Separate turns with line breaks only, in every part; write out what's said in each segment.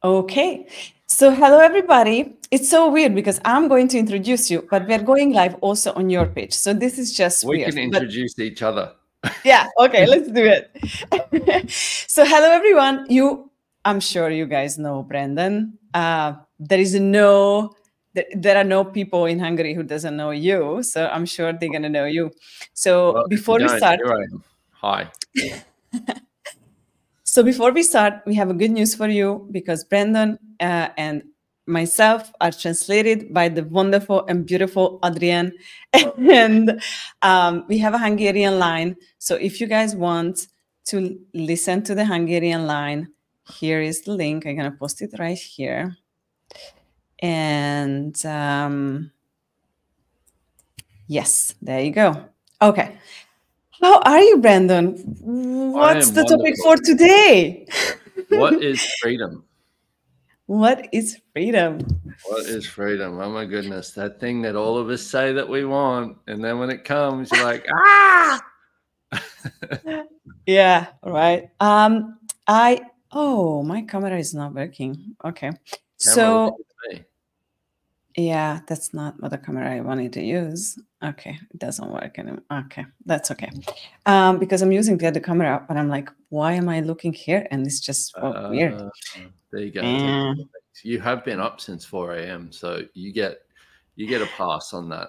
Okay. So hello, everybody. It's so weird because I'm going to introduce you, but we're going live also on your page. So this is just
We
weird.
can
But
introduce each other.
yeah, okay, let's do it. So hello, everyone. I'm sure you guys know Brendon. There are no people in Hungary who doesn't know you. So I'm sure they're going to know you. So
Well, if you
before we
don't,
start,
here I am. Hi.
we have a good news for you because Brendon and myself are translated by the wonderful and beautiful Adrienne. And we have a Hungarian line. So if you guys want to listen to the Hungarian line, here is the link. I'm going to post it right here. And yes, there you go. Okay. How are you, Brendon? What's the topic
Wonderful.
for today?
What is freedom?
What is freedom?
What is freedom? Oh my goodness. That thing that all of us say that we want. And then when it comes, you're like, ah.
Yeah, right. My camera is not working. Okay.
Camera looking
So
at me.
yeah, that's not what the camera I wanted to use. Okay, it doesn't work anymore. Okay, that's okay. Because I'm using the other camera, but I'm like, why am I looking here? And it's just weird.
There you go.
Yeah.
You have been up since 4 a.m. So you get a pass on that.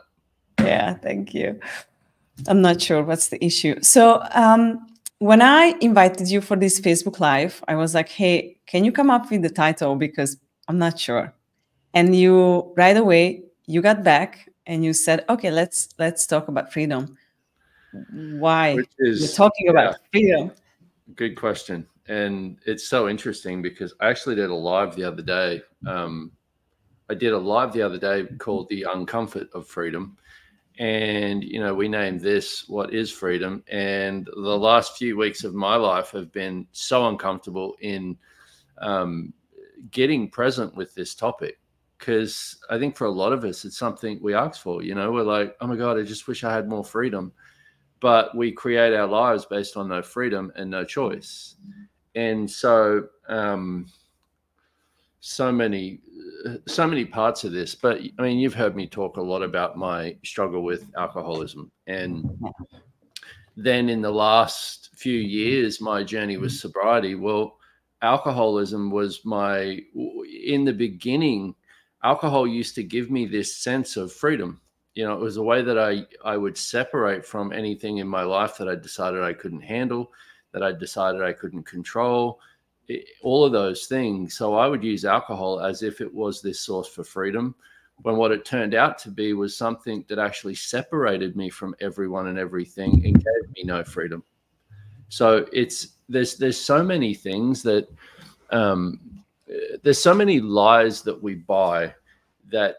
Yeah, thank you. I'm not sure what's the issue. So when I invited you for this Facebook Live, I was like, hey, can you come up with the title? Because I'm not sure. And you right away, you got back and you said, okay, let's talk about freedom. Why
Which is,
you're talking about freedom?
Good question. And it's so interesting because I actually did a live the other day. I did a live the other day called The Uncomfort of Freedom. And, we named this What is Freedom? And the last few weeks of my life have been so uncomfortable in getting present with this topic. Because I think for a lot of us, it's something we ask for. We're like, oh my God, I just wish I had more freedom. But we create our lives based on no freedom and no choice. And so, so many parts of this. But I mean, you've heard me talk a lot about my struggle with alcoholism. And then in the last few years, my journey with sobriety. Well, alcoholism was in the beginning, alcohol used to give me this sense of freedom. It was a way that I would separate from anything in my life that I decided I couldn't handle, that I decided I couldn't control, all of those things. So I would use alcohol as if it was this source for freedom, when what it turned out to be was something that actually separated me from everyone and everything and gave me no freedom. So there's so many things that there's so many lies that we buy that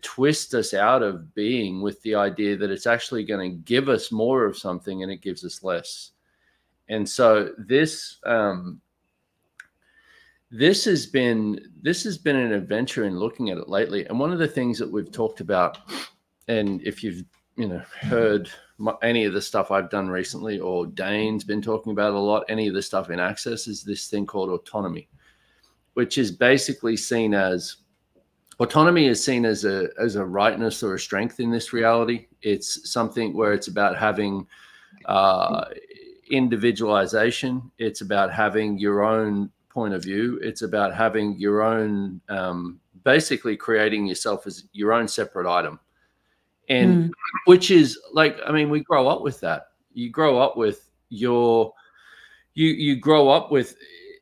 twist us out of being with the idea that it's actually going to give us more of something and it gives us less. And so this has been an adventure in looking at it lately. And one of the things that we've talked about, and if you've heard any of the stuff I've done recently, or Dane's been talking about a lot, any of the stuff in Access, is this thing called autonomy, which is basically seen as autonomy is seen as a rightness or a strength in this reality. It's something where it's about having individualization. It's about having your own point of view. It's about having your own, basically creating yourself as your own separate item. And which is like, I mean, we grow up with that. You grow up with you grow up with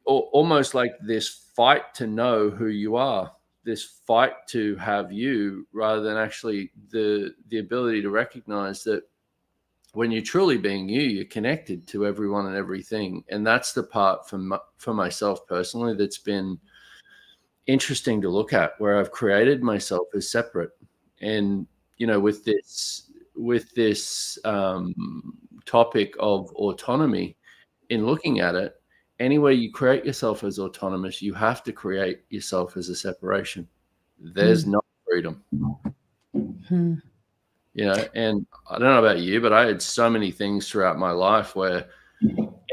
almost like this fight to know who you are, this fight to have you, rather than actually the ability to recognize that when you're truly being you're connected to everyone and everything. And that's the part for myself personally that's been interesting to look at, where I've created myself as separate. And with this topic of autonomy, in looking at it, anywhere you create yourself as autonomous, you have to create yourself as a separation. There's no freedom. And I don't know about you, but I had so many things throughout my life where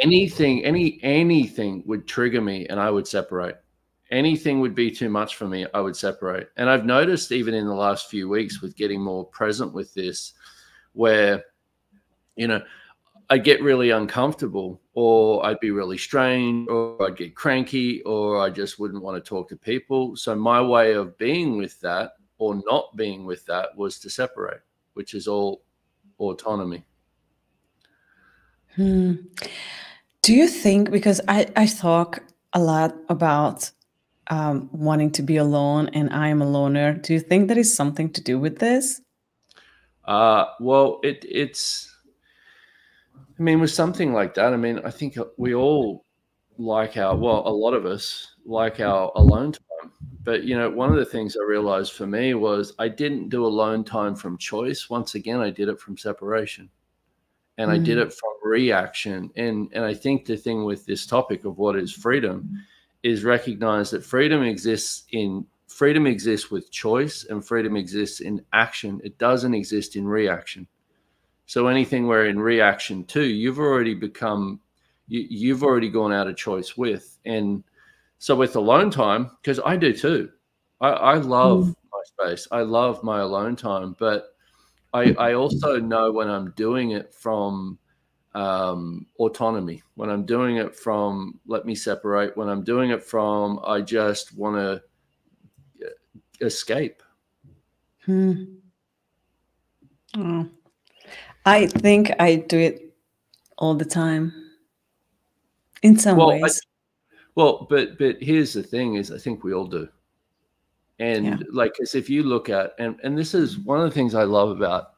anything would trigger me and I would separate. anything would be too much for me, I would separate. And I've noticed even in the last few weeks with getting more present with this, where, you know, I'd get really uncomfortable, or I'd be really strange, or I'd get cranky, or I just wouldn't want to talk to people. So my way of being with that or not being with that was to separate, which is all autonomy.
Do you think, because I talk a lot about wanting to be alone, and I am a loner, do you think there is something to do with this?
Well, it's, I mean, with something like that, I mean, I think we all like a lot of us like our alone time. But, you know, one of the things I realized for me was I didn't do alone time from choice. Once again, I did it from separation, and I did it from reaction. And I think the thing with this topic of what is freedom is recognize that freedom exists with choice, and freedom exists in action. It doesn't exist in reaction. So anything we're in reaction to, you've already gone out of choice with. And so with alone time, because I do too, I love my space. I love my alone time, but I also know when I'm doing it from autonomy, when I'm doing it from let me separate, when I'm doing it from I just want to escape.
Oh. I think I do it all the time in some ways.
But here's the thing is, I think we all do. And like, because if you look at, and this is one of the things I love about,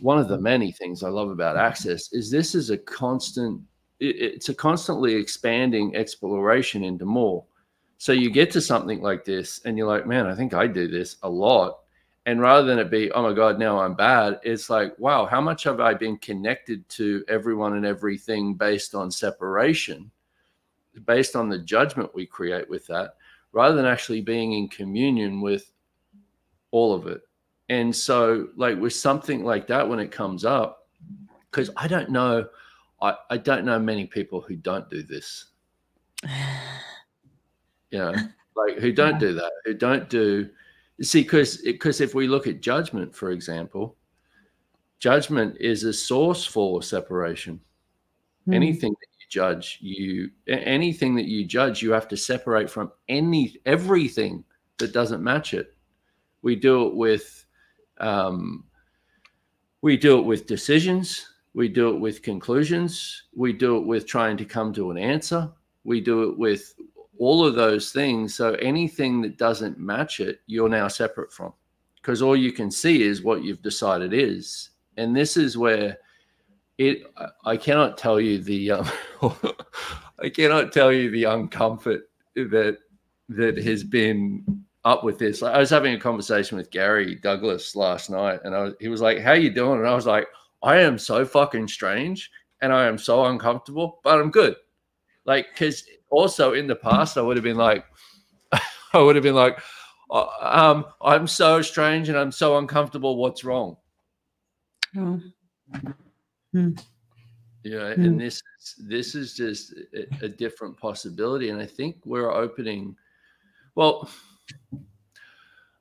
one of the many things I love about Access is this is a constant, it's a constantly expanding exploration into more. So you get to something like this and you're like, man, I think I do this a lot. And rather than it be, oh my God, now I'm bad, it's like, wow, how much have I been connected to everyone and everything based on separation, based on the judgment we create with that, rather than actually being in communion with all of it. And so like with something like that, when it comes up, because I don't know many people who don't do this, you know, like who don't do that, who don't do, see, because if we look at judgment, for example, judgment is a source for separation. Anything that you judge, you have to separate from everything that doesn't match it. We do it with decisions. We do it with conclusions. We do it with trying to come to an answer. We do it with all of those things. So anything that doesn't match it, you're now separate from, because all you can see is what you've decided is. And this is where I cannot tell you the uncomfort that has been up with this. I was having a conversation with Gary Douglas last night, and he was like, "How you doing?" And I was like, "I am so fucking strange, and I am so uncomfortable, but I'm good." Like, because also in the past, I would have been like, I'm so strange and I'm so uncomfortable. What's wrong?
Oh.
Yeah, and this is just a different possibility, and I think we're opening. Well,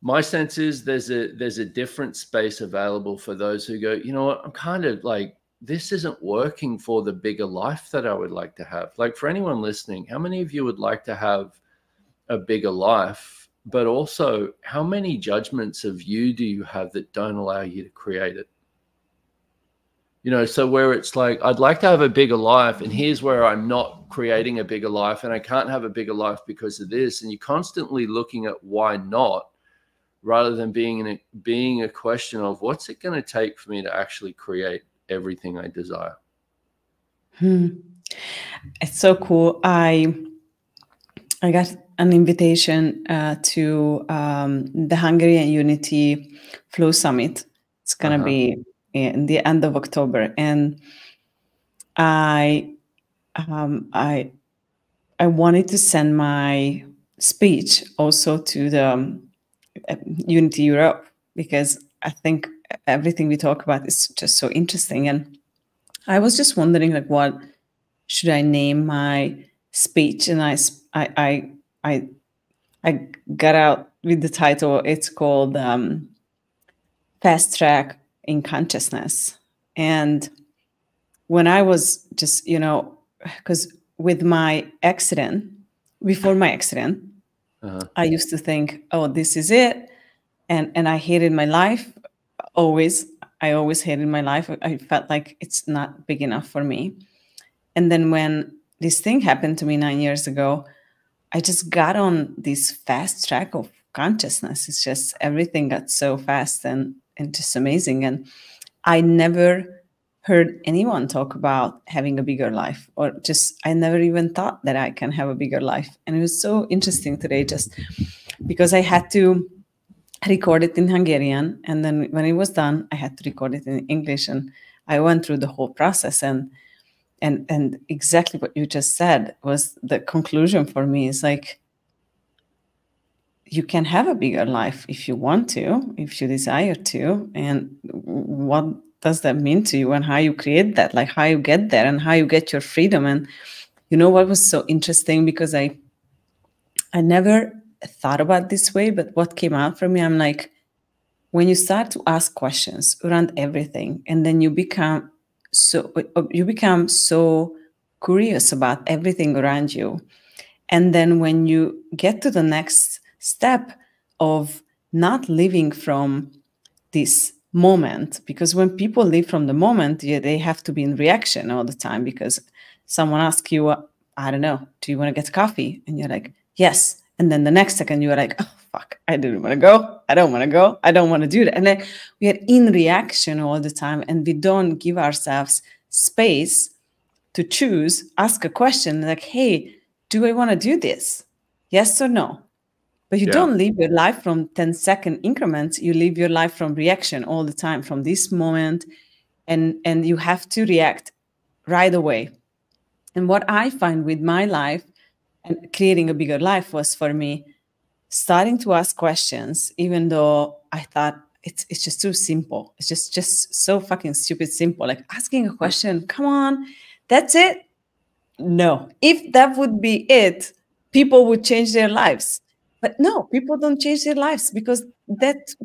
my sense is there's a different space available for those who go, you know what, I'm kind of like, this isn't working for the bigger life that I would like to have. Like, for anyone listening, how many of you would like to have a bigger life, but also how many judgments of you do you have that don't allow you to create it? You know, so where it's like, I'd like to have a bigger life, and here's where I'm not creating a bigger life, and I can't have a bigger life because of this. And you're constantly looking at why not, rather than being a question of what's it going to take for me to actually create everything I desire.
It's so cool. I got an invitation to the Hungarian Unity Flow Summit. It's going to be in the end of October, and I wanted to send my speech also to the Unity Europe, because I think everything we talk about is just so interesting. And I was just wondering, like, what should I name my speech? And I I got out with the title. It's called Fast Track in Consciousness. And when I was just, because with my accident, before my accident, I used to think, oh, this is it. And I hated my life. I always hated my life. I felt like it's not big enough for me. And then when this thing happened to me 9 years ago, I just got on this fast track of consciousness. It's just everything got so fast and just amazing. And I never heard anyone talk about having a bigger life, or just I never even thought that I can have a bigger life. And it was so interesting today, just because I had to record it in Hungarian, and then when it was done, I had to record it in English, and I went through the whole process. And exactly what you just said was the conclusion for me. Is like, you can have a bigger life if you want to, if you desire to. And what does that mean to you, and how you create that, like how you get there and how you get your freedom. And what was so interesting, because I never thought about this way, but what came out from me, I'm like, when you start to ask questions around everything, and then you become so curious about everything around you, and then when you get to the next step of not living from this moment, because when people live from the moment, they have to be in reaction all the time, because someone asks you, I don't know, do you want to get coffee? And you're like, yes. And then the next second you are like, oh, fuck, I didn't want to go. I don't want to go. I don't want to do that. And then we are in reaction all the time, and we don't give ourselves space to choose, ask a question like, hey, do I want to do this? Yes or no? But you don't live your life from 10-second increments. You live your life from reaction all the time, from this moment. And you have to react right away. And what I find with my life and creating a bigger life was, for me, starting to ask questions, even though I thought it's just too simple. It's just so fucking stupid simple. Like asking a question, come on, that's it? No. If that would be it, people would change their lives. But no, people don't change their lives, because that's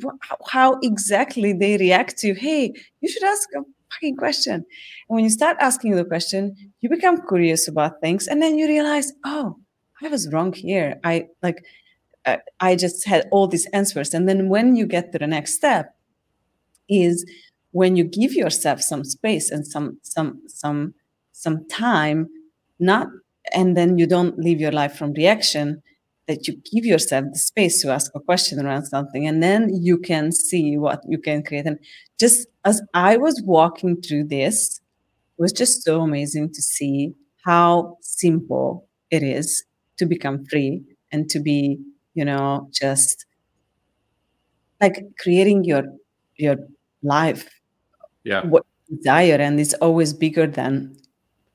how exactly they react to, hey, you should ask a fucking question. And when you start asking the question, you become curious about things, and then you realize, oh, I was wrong here. I just had all these answers. And then when you get to the next step, is when you give yourself some space and some time, and then you don't live your life from reaction, that you give yourself the space to ask a question around something, and then you can see what you can create. And just as I was walking through this, it was just so amazing to see how simple it is to become free and to be, just like creating your life, what you desire, and it's always bigger than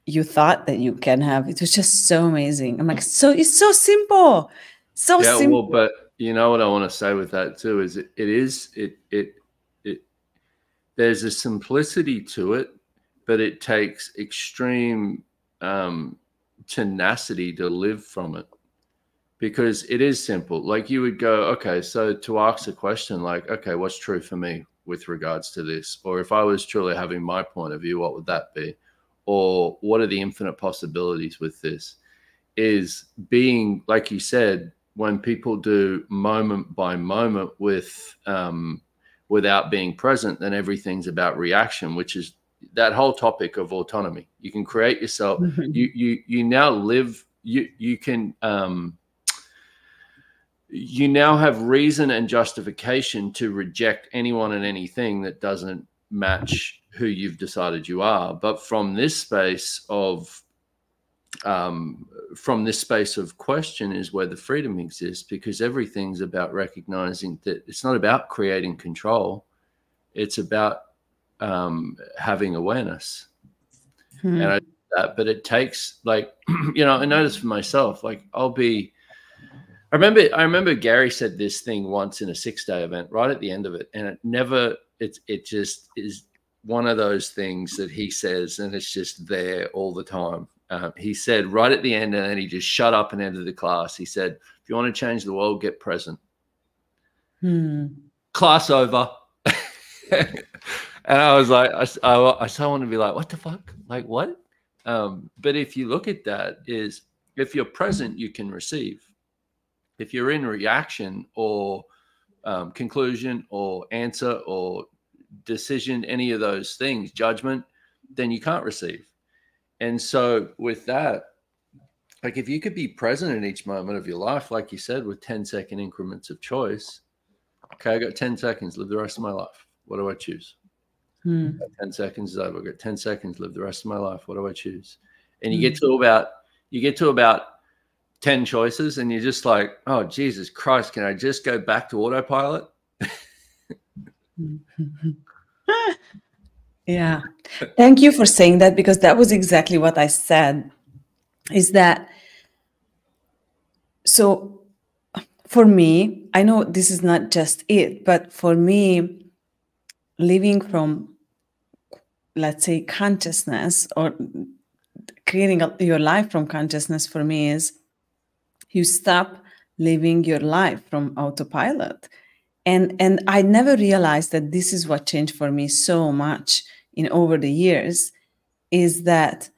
you thought that you can have. It was just so amazing. I'm like, so it's so simple, so simple.
Well, but you know what I want to say with that too is there's a simplicity to it, but it takes extreme tenacity to live from it, because it is simple. Like you would go, okay, so to ask a question like, okay, what's true for me with regards to this? Or if I was truly having my point of view, what would that be? Or what are the infinite possibilities with this? Is being, like you said, when people do moment by moment with without being present, then everything's about reaction, which is that whole topic of autonomy. You can create yourself. You now live. You can. You now have reason and justification to reject anyone and anything that doesn't match who you've decided you are. But from this space of question is where the freedom exists, because everything's about recognizing that it's not about creating control. It's about having awareness. And but it takes, like, I noticed for myself, like I remember Gary said this thing once in a 6-day event right at the end of it. And it just is one of those things that he says, and it's just there all the time. he said right at the end, and then he just shut up and ended the class. He said, if you want to change the world, get present. Class over. And I was like, I so want to be like, what the fuck? Like, what? But if you look at that, is if you're present, you can receive. If you're in reaction or conclusion or answer or decision, any of those things, judgment, then you can't receive. And so with that, like if you could be present in each moment of your life, like you said, with 10-second increments of choice. Okay, I got 10 seconds, live the rest of my life. What do I choose? 10 seconds is over. I've got 10 seconds, live the rest of my life. What do I choose? And you get to about 10 choices and you're just like, oh, Jesus Christ, can I just go back to autopilot?
Yeah. Thank you for saying that, because that was exactly what I said, is that, so for me, I know this is not just it, but for me, living from, let's say, consciousness, or creating your life from consciousness, for me is you stop living your life from autopilot. And I never realized that this is what changed for me so much in over the years, is that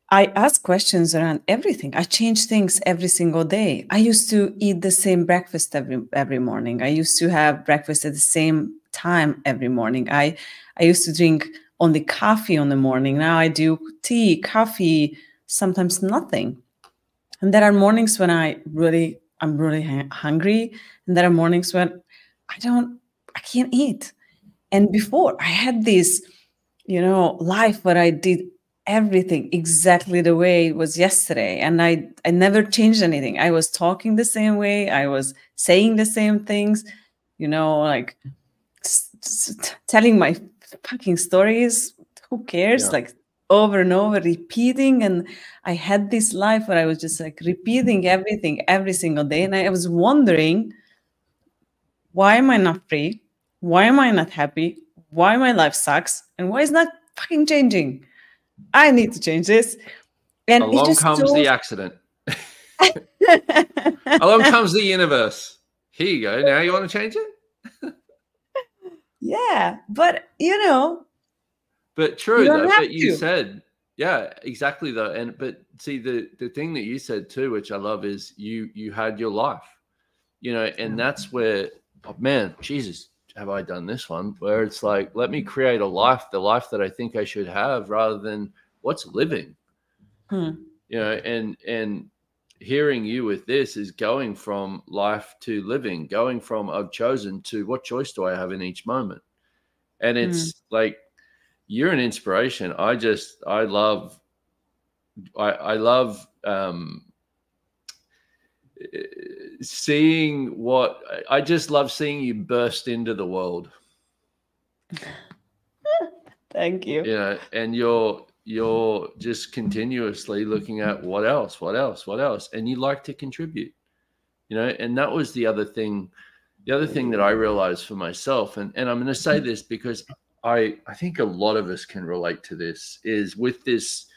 I ask questions around everything. I change things every single day. I used to eat the same breakfast every morning. I used to have breakfast at the same time every morning. I used to drink only coffee on the morning. Now I do tea, coffee, sometimes nothing. And there are mornings when I'm really hungry, and there are mornings when I can't eat. And before, I had this, life where I did everything exactly the way it was yesterday, and I never changed anything. I was talking the same way, I was saying the same things, like telling my fucking stories. Who cares?
Yeah.
Like over and over, repeating. And I had this life where I was just like repeating everything every single day, and I was wondering, why am I not free? Why am I not happy? Why my life sucks? And why is not fucking changing? I need to change this. And
along comes the accident. Along comes the universe. Here you go. Now you want to change it?
Yeah, but
But true though. But you
to.
said, yeah, exactly though. And but see the thing that you said too, which I love, is you had your life, and that's where, oh, man, Jesus, have I done this one? Where it's like, let me create a life, the life that I think I should have, rather than what's living. And hearing you with this is going from life to living, going from I've chosen to what choice do I have in each moment. And it's like, you're an inspiration. I love I just love seeing you burst into the world.
Thank you.
And you're just continuously looking at what else, and you like to contribute, and that was the other thing that I realized for myself. And I'm going to say this because I think a lot of us can relate to this, is with this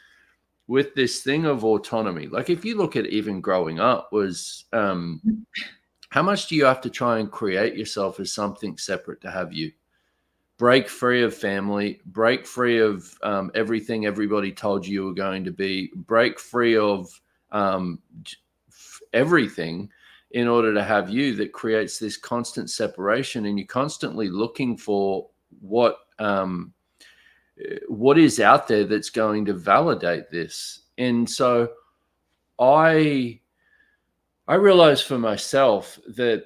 thing of autonomy. Like if you look at even growing up, was how much do you have to try and create yourself as something separate to have you? Break free of family, break free of everything everybody told you were going to be, break free of everything in order to have you. That creates this constant separation, and you're constantly looking for what is out there that's going to validate this. And so I realized for myself that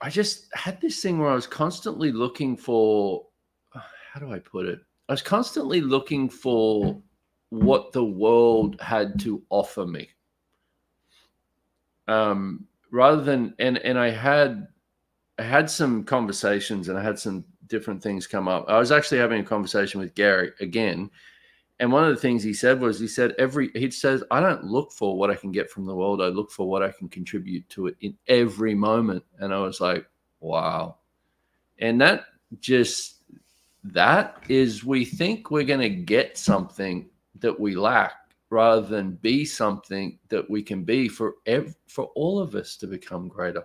I just had this thing where I was constantly looking for, how do I put it? I was constantly looking for what the world had to offer me. Rather than, and I had some conversations, and I had some different things come up. I was actually having a conversation with Gary again. And one of the things he said was, he says, I don't look for what I can get from the world. I look for what I can contribute to it in every moment. And I was like, wow. And that is, we think we're going to get something that we lack, rather than be something that we can be for all of us to become greater.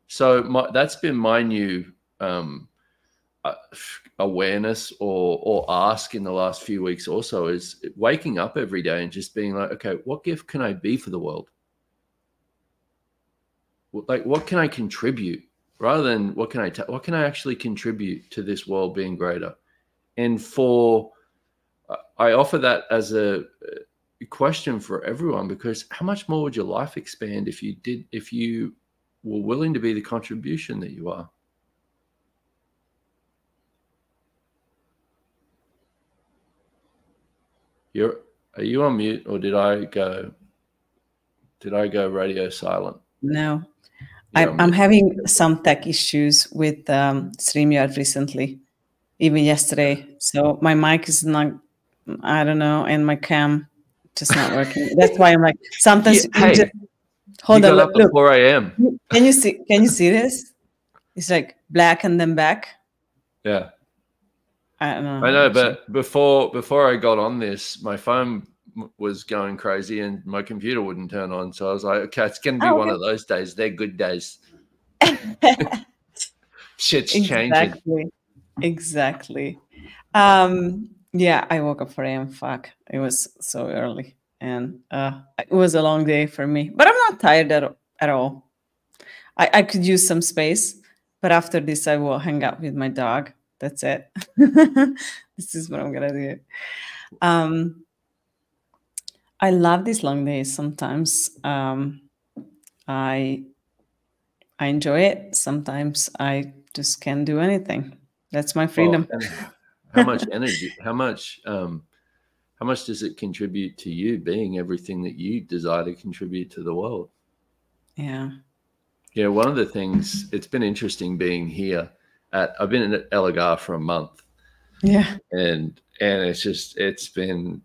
So that's been my new awareness or ask in the last few weeks also, is waking up every day and just being like, okay, what gift can I be for the world? Like, what can I contribute, rather than what can I actually contribute to this world being greater? And I offer that as a question for everyone, because how much more would your life expand if you were willing to be the contribution that you are? Are you on mute, or did I go radio silent?
No, I'm having some tech issues with StreamYard recently, even yesterday. So my mic is not, I don't know, and my cam just not working. That's why I'm like, sometimes
hold on. Look, at 4 a.m.
Can you see this? It's like black and then back.
Yeah.
I don't know.
I know, but before I got on this, my phone was going crazy and my computer wouldn't turn on. So I was like, okay, it's going to be one of those days. They're good days. Shit's changing.
Exactly. Yeah, I woke up 4 a.m. Fuck. It was so early. And it was a long day for me. But I'm not tired at all. I could use some space. But after this, I will hang out with my dog. That's it. This is what I'm going to do. I love these long days. Sometimes I enjoy it. Sometimes I just can't do anything. That's my freedom.
Well, how much energy, how much does it contribute to you being everything that you desire to contribute to the world?
Yeah.
Yeah. One of the things, it's been interesting being here I've been in Elgar for a month.
Yeah.
And it's been,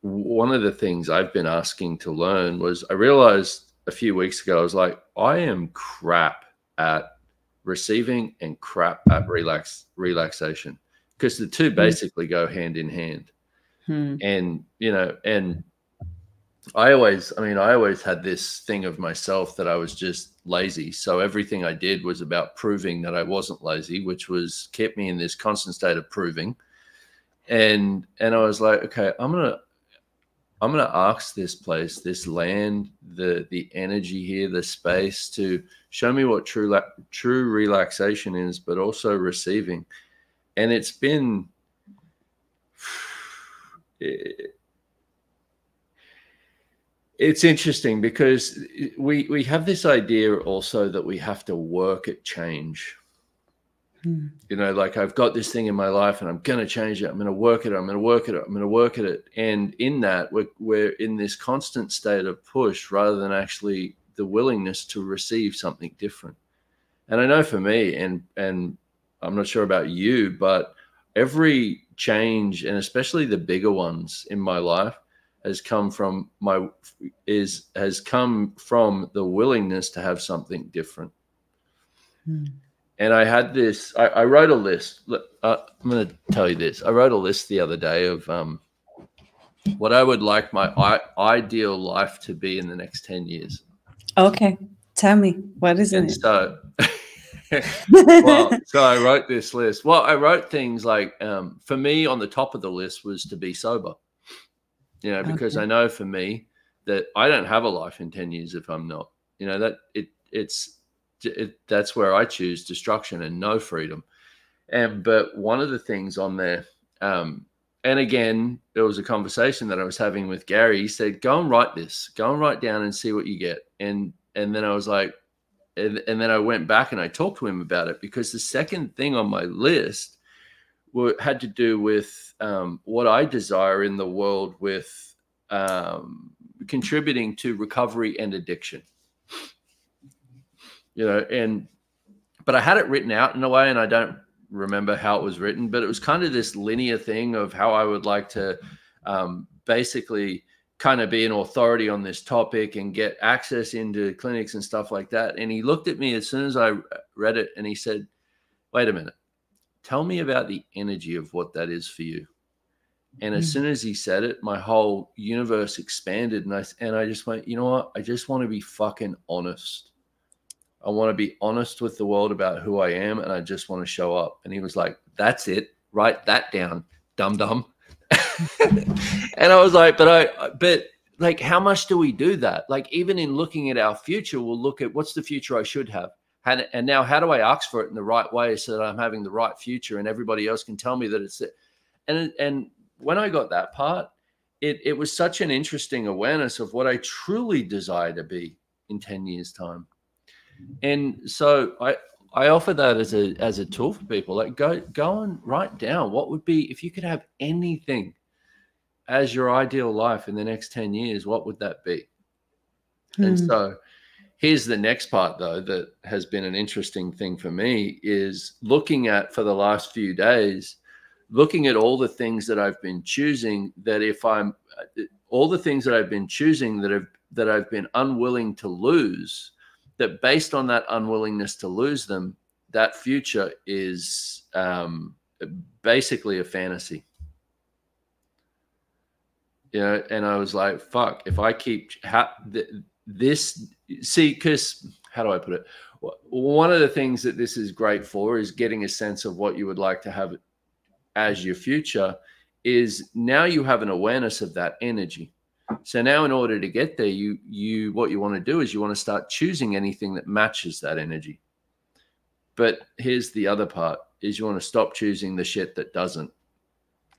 one of the things I've been asking to learn was, I realized a few weeks ago, I was like, I am crap at receiving and crap at relaxation, because the two basically go hand in hand. And, and I always had this thing of myself that I was just lazy. So everything I did was about proving that I wasn't lazy, which kept me in this constant state of proving. And I was like, okay, I'm going to ask this place, this land, the energy here, the space, to show me what true relaxation is, but also receiving. And it's been, it's interesting, because we have this idea also that we have to work at change. Like, I've got this thing in my life and I'm going to change it. I'm going to work at it. I'm going to work at it. I'm going to work at it. And in that, we're in this constant state of push, rather than actually the willingness to receive something different. And I know for me, and I'm not sure about you, but every change, and especially the bigger ones in my life, has come from the willingness to have something different. And I had this, I wrote a list. I'm going to tell you this. I wrote a list the other day of what I would like my ideal life to be in the next 10 years.
Okay. Tell me, what is it?
So, so I wrote this list. Well, I wrote things like, for me, on the top of the list was to be sober. Because I know for me that I don't have a life in 10 years if I'm not. That's where I choose destruction and no freedom. But one of the things on there, and again, there was a conversation that I was having with Gary. He said, go and write this, go and write down and see what you get. And then I was like, and then I went back and I talked to him about it, because the second thing on my list had to do with what I desire in the world, with contributing to recovery and addiction. But I had it written out in a way, and I don't remember how it was written, but it was kind of this linear thing of how I would like to basically kind of be an authority on this topic and get access into clinics and stuff like that. And he looked at me as soon as I read it, and he said, wait a minute, tell me about the energy of what that is for you. And as soon as he said it, my whole universe expanded. And I just went, you know what? I just want to be fucking honest. I want to be honest with the world about who I am. And I just want to show up. And he was like, that's it. Write that down, dum-dum. And I was like, but like, how much do we do that? Like, even in looking at our future, we'll look at what's the future I should have. And now how do I ask for it in the right way so that I'm having the right future and everybody else can tell me that it's it. And when I got that part, it was such an interesting awareness of what I truly desire to be in 10 years time. And so I offer that as a tool for people. Like, go and write down what would be, if you could have anything as your ideal life in the next 10 years, what would that be? And so here's the next part, though, that has been an interesting thing for me, is looking at, for the last few days, looking at all the things that I've been choosing, that all the things that I've been choosing that I've been unwilling to lose, that based on that unwillingness to lose them, that future is basically a fantasy. You know, and I was like, fuck, if I keep because how do I put it? One of the things that this is great for is getting a sense of what you would like to have as your future. Is now you have an awareness of that energy. So now in order to get there, what you want to do is you want to start choosing anything that matches that energy. But here's the other part, is you want to stop choosing the shit that doesn't.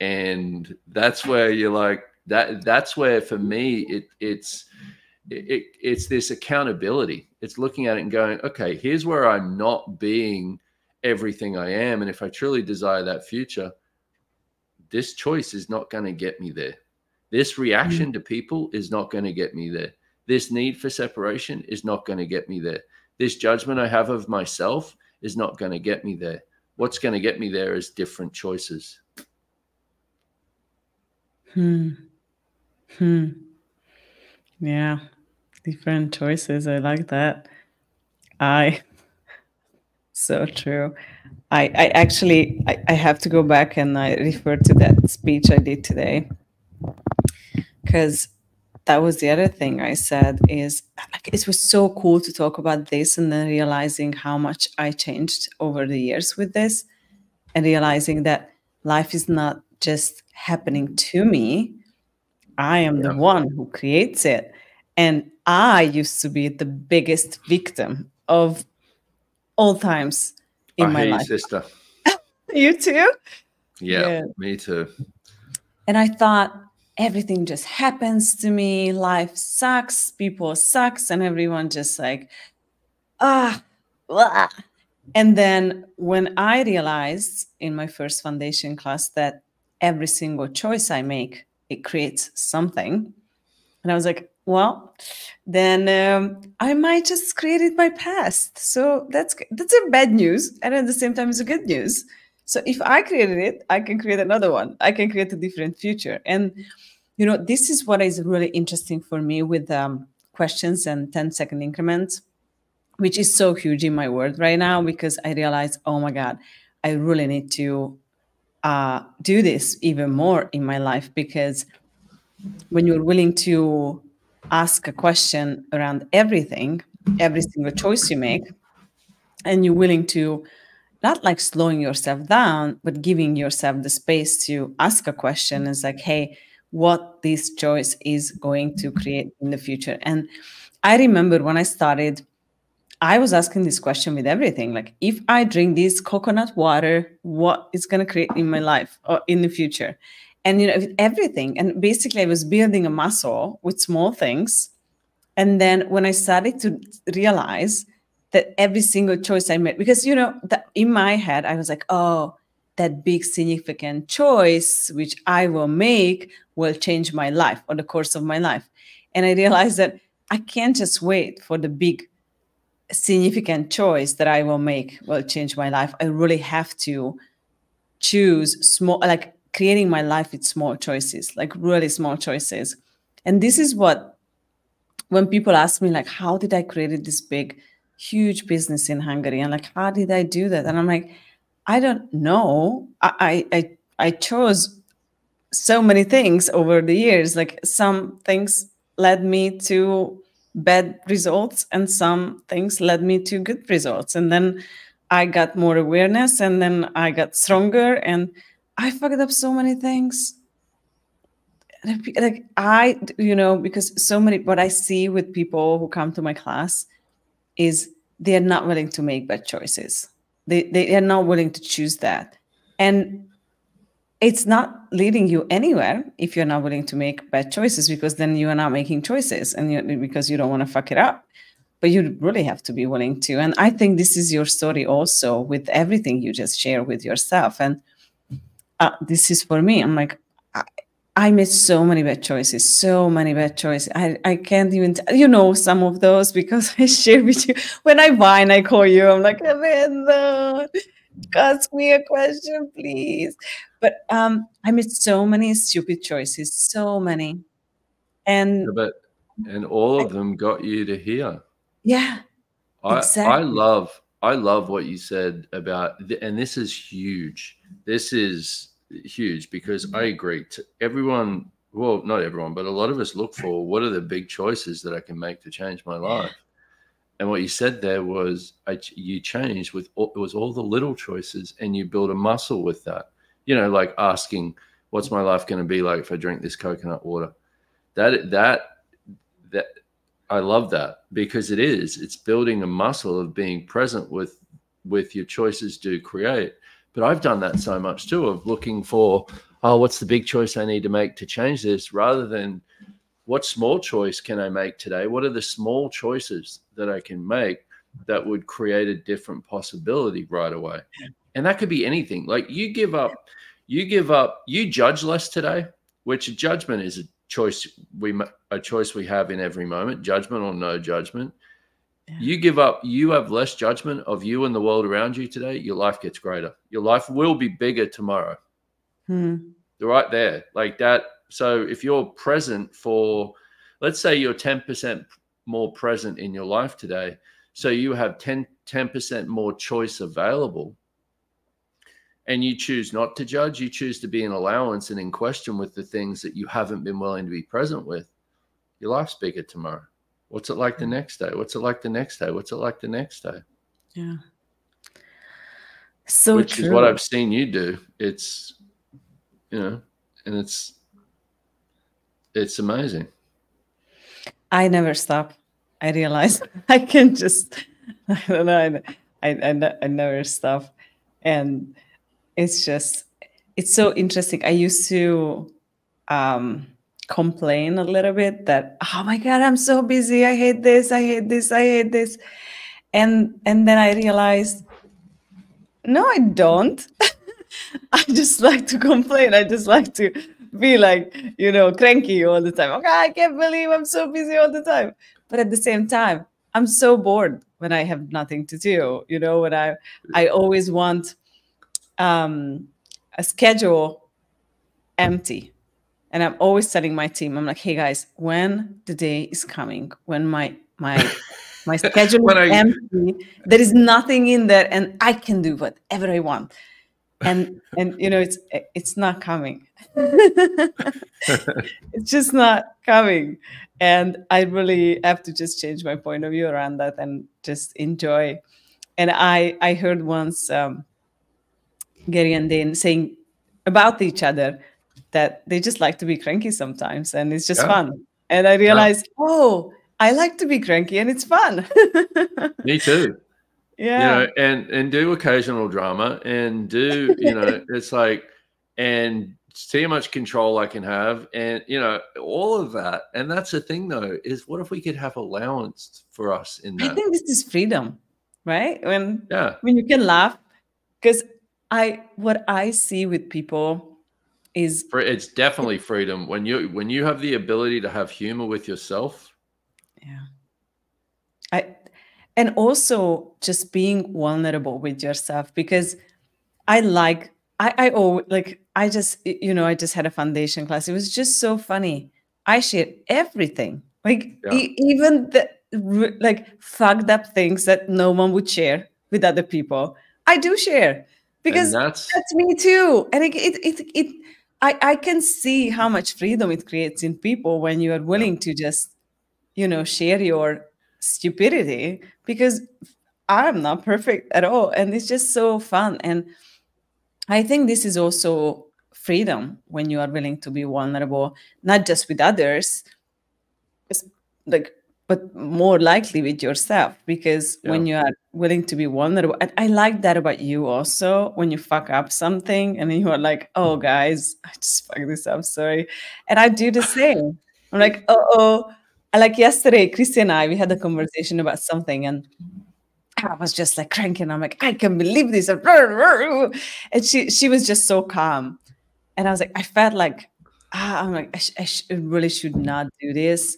And that's where you're like, that's where for me it's this accountability. It's looking at it and going, okay, here's where I'm not being everything I am. And if I truly desire that future, this choice is not going to get me there. This reaction to people is not going to get me there. This need for separation is not going to get me there. This judgment I have of myself is not going to get me there. What's going to get me there is different choices.
Yeah, different choices. I like that. So true. I actually have to go back and I refer to that speech I did today, because that was the other thing I said, is like, it was so cool to talk about this, and then realizing how much I changed over the years with this, and realizing that life is not just happening to me. I am the one who creates it. And I used to be the biggest victim of all times in my life.
Sister.
You too?
Yeah, me too.
And I thought everything just happens to me. Life sucks. People sucks. And everyone just like, blah. And then when I realized in my first foundation class that every single choice I make, it creates something. And I was like, well, then I might just create my past. So that's a bad news. And at the same time, it's a good news. So if I created it, I can create another one. I can create a different future. And, you know, this is what is really interesting for me with questions and 10-second increments, which is so huge in my world right now, because I realize, oh my God, I really need to do this even more in my life, because when you're willing to ask a question around everything, every single choice you make, and you're willing to not like slowing yourself down, but giving yourself the space to ask a question, is like, hey, what this choice is going to create in the future. And I remember when I started, I was asking this question with everything. Like, if I drink this coconut water, what is going to create in my life or in the future? And, you know, with everything. And basically I was building a muscle with small things. And then when I started to realize that every single choice I made, because, you know, that in my head, I was like, oh, that big significant choice, which I will make, will change my life or the course of my life. And I realized that I can't just wait for the big significant choice that I will make will change my life. I really have to choose small, like creating my life with small choices, like really small choices. And this is what, when people ask me, like, how did I create this big, huge business in Hungary? And like, how did I do that? And I'm like, I don't know. I chose so many things over the years. Like some things led me to bad results and some things led me to good results. And then I got more awareness and then I got stronger and I fucked up so many things. Like because so many, what I see with people who come to my class is they are not willing to make bad choices. They are not willing to choose that. And it's not leading you anywhere if you're not willing to make bad choices, because then you are not making choices and because you don't want to fuck it up. But you really have to be willing to. And I think this is your story also with everything you just share with yourself. And this is for me. I'm like, I made so many bad choices, so many bad choices. I can't even, some of those because I share with you. When I whine, I call you. I'm like, Amanda, ask me a question, please. But I made so many stupid choices, so many. And
all of them got you to here.
Yeah, exactly.
I love what you said about, and this is huge. This is huge because I agree. Everyone, well, not everyone, but a lot of us look for what are the big choices that I can make to change my life. And what you said there was you changed with it was all the little choices, and you build a muscle with that. Like asking, "What's my life going to be like if I drink this coconut water?" That I love that, because it's building a muscle of being present with your choices do create. But I've done that so much too, of looking for, what's the big choice I need to make to change this, rather than what small choice can I make today? What are the small choices that I can make that would create a different possibility right away? And that could be anything. Like you judge less today, which judgment is a choice we have in every moment, judgment or no judgment. Yeah. You have less judgment of you and the world around you today, your life gets greater. Your life will be bigger tomorrow. They're right there, like that. So if you're present for, let's say you're 10% more present in your life today, so you have 10% more choice available, and you choose not to judge, you choose to be in allowance and in question with the things that you haven't been willing to be present with, your life's bigger tomorrow. What's it like the next day? What's it like the next day? What's it like the next day?
Yeah. So
Which
true.
is what I've seen you do. It's, and it's amazing.
I never stop. I realize I can just, I don't know, I never stop. And it's so interesting. I used to complain a little bit that, oh my God, I'm so busy. I hate this. I hate this. I hate this. And then I realized, no, I don't. I just like to complain. I just like to be like, cranky all the time. Okay, I can't believe I'm so busy all the time. But at the same time, I'm so bored when I have nothing to do. When I always want a schedule empty. And I'm always telling my team, I'm like, hey guys, when the day is coming, when my schedule is empty, there is nothing in there and I can do whatever I want. And it's not coming. It's just not coming. And I really have to just change my point of view around that and just enjoy. And I heard once Gary and Dane saying about each other that they just like to be cranky sometimes, and it's just fun. And I realized, I like to be cranky and it's fun.
Me too.
Yeah.
And do occasional drama and do, it's like, and see how much control I can have, and, all of that. And that's the thing though, is what if we could have allowance for us in that?
I think this is freedom, right? When you can laugh, because what I see with people is
it's definitely freedom when you have the ability to have humor with yourself.
Yeah. And also just being vulnerable with yourself, because I just had a foundation class. It was just so funny. I shared everything, even the fucked up things that no one would share with other people. I do share, because that's me too. And I can see how much freedom it creates in people when you are willing to just, share your stupidity, because I'm not perfect at all. And it's just so fun. And I think this is also freedom when you are willing to be vulnerable, not just with others, it's like, but more likely with yourself, because when you are willing to be vulnerable, and I like that about you also, when you fuck up something and then you are like, oh guys, I just fucked this up, sorry. And I do the same. I'm like, oh, like yesterday, Christy and I, we had a conversation about something, and I was just like cranking. I'm like, I can't believe this. And she was just so calm. And I was like, I felt like, I'm like, I really should not do this.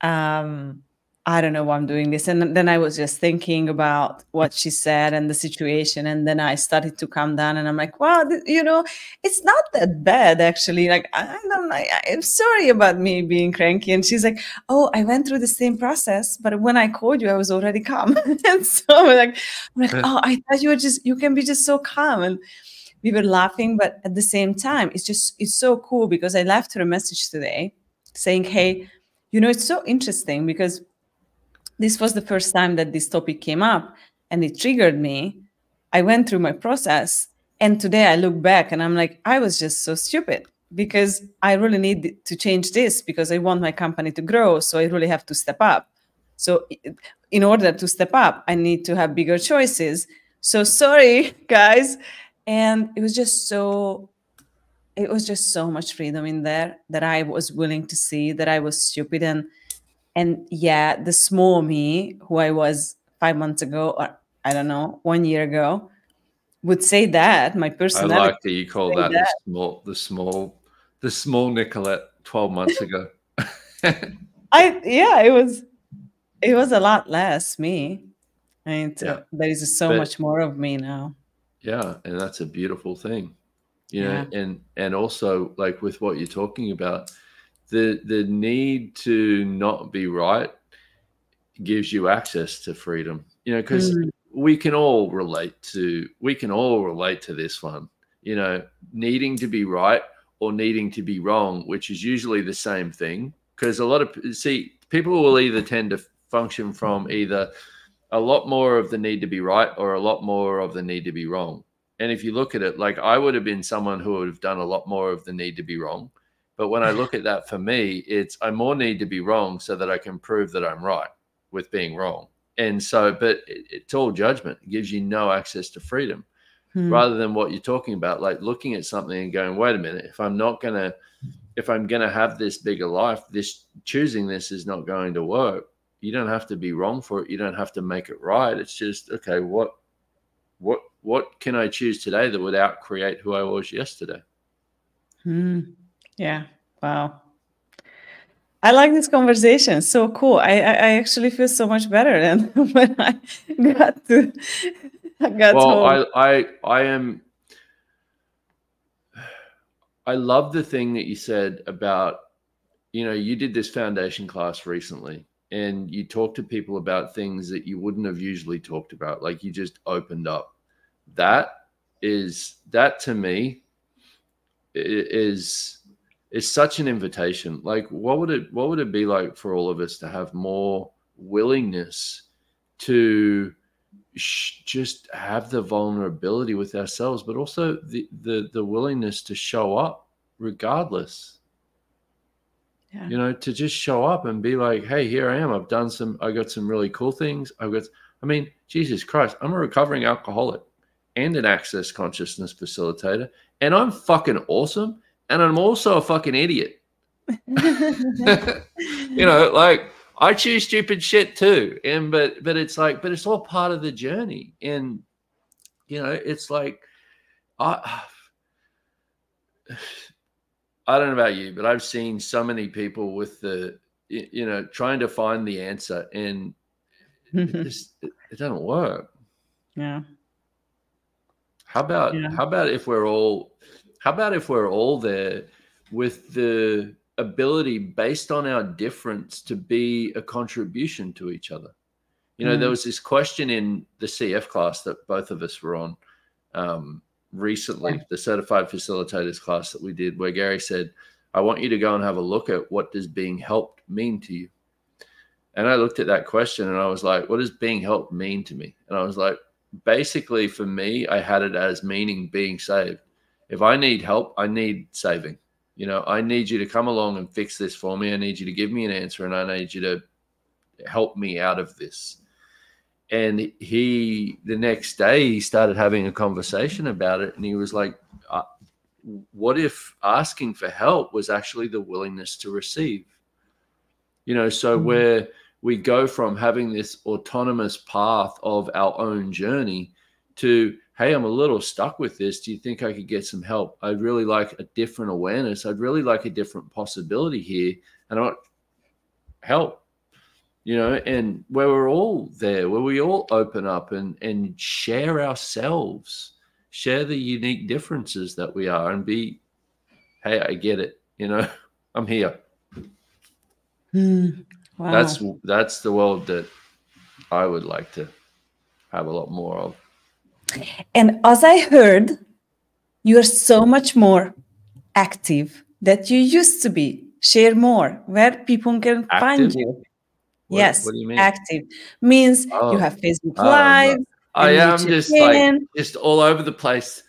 um I don't know why I'm doing this. And then I was just thinking about what she said and the situation, and then I started to calm down, and I'm like, wow, it's not that bad actually. Like, I'm sorry about me being cranky. And she's like, oh, I went through the same process, but when I called you I was already calm. And so I'm like, oh, I thought you can be just so calm. And we were laughing, but at the same time, it's so cool, because I left her a message today saying, hey, it's so interesting, because this was the first time that this topic came up and it triggered me. I went through my process, and today I look back and I'm like, I was just so stupid, because I really need to change this, because I want my company to grow. So I really have to step up. So in order to step up, I need to have bigger choices. So sorry, guys. And it was just so much freedom in there, that I was willing to see that I was stupid. And yeah, the small me who I was 5 months ago, or I don't know, 1 year ago, would say that. My
I
personality.
like that you call that the small Nikolett 12 months ago.
Yeah, it was a lot less me. And there is so much more of me now.
Yeah, and that's a beautiful thing. And also, like, with what you're talking about, the need to not be right gives you access to freedom, because we can all relate to this one, needing to be right or needing to be wrong, which is usually the same thing. Because people will either tend to function from either a lot more of the need to be right or a lot more of the need to be wrong. And if you look at it, like, I would have been someone who would have done a lot more of the need to be wrong. But when I look at that, for me, I more need to be wrong so that I can prove that I'm right with being wrong. And so, but it's all judgment. It gives you no access to freedom, rather than what you're talking about, like looking at something and going, wait a minute, if I'm going to have this bigger life, choosing this is not going to work. You don't have to be wrong for it. You don't have to make it right. It's just, okay, what can I choose today that would outcreate who I was yesterday?
Yeah. Wow. I like this conversation. So cool. I actually feel so much better than when I got home.
I love the thing that you said about, you did this foundation class recently, and you talked to people about things that you wouldn't have usually talked about. Like, you just opened up. That to me is such an invitation. Like, what would it be like for all of us to have more willingness to just have the vulnerability with ourselves, but also the willingness to show up regardless. To just show up and be like, hey, here I am. I got some really cool things. Jesus Christ, I'm a recovering alcoholic and an access consciousness facilitator, and I'm fucking awesome. And I'm also a fucking idiot. Like, I choose stupid shit too. But it's like, but it's all part of the journey. And, it's like, I don't know about you, but I've seen so many people with trying to find the answer, and it doesn't work.
Yeah.
How about if we're all there with the ability, based on our difference, to be a contribution to each other? There was this question in the CF class that both of us were on, recently, the certified facilitators class that we did, where Gary said, I want you to go and have a look at what does being helped mean to you. And I looked at that question and I was like, what does being helped mean to me? And I was like, basically for me, I had it as meaning being saved. If I need help, I need saving. You know, I need you to come along and fix this for me. I need you to give me an answer, and I need you to help me out of this. And the next day, he started having a conversation about it. And he was like, what if asking for help was actually the willingness to receive? You know, so where we go from having this autonomous path of our own journey to, hey, I'm a little stuck with this. Do you think I could get some help? I'd really like a different awareness. I'd really like a different possibility here. And I want help. You know, and where we're all there, where we all open up and share ourselves, share the unique differences that we are, and be, hey, I get it. You know, I'm here.
Wow.
That's the world that I would like to have a lot more of.
And as I heard, you're so much more active that you used to be. Share more where people can find you. Yes,
what do you mean?
active means you have Facebook Live.
I am just just all over the place.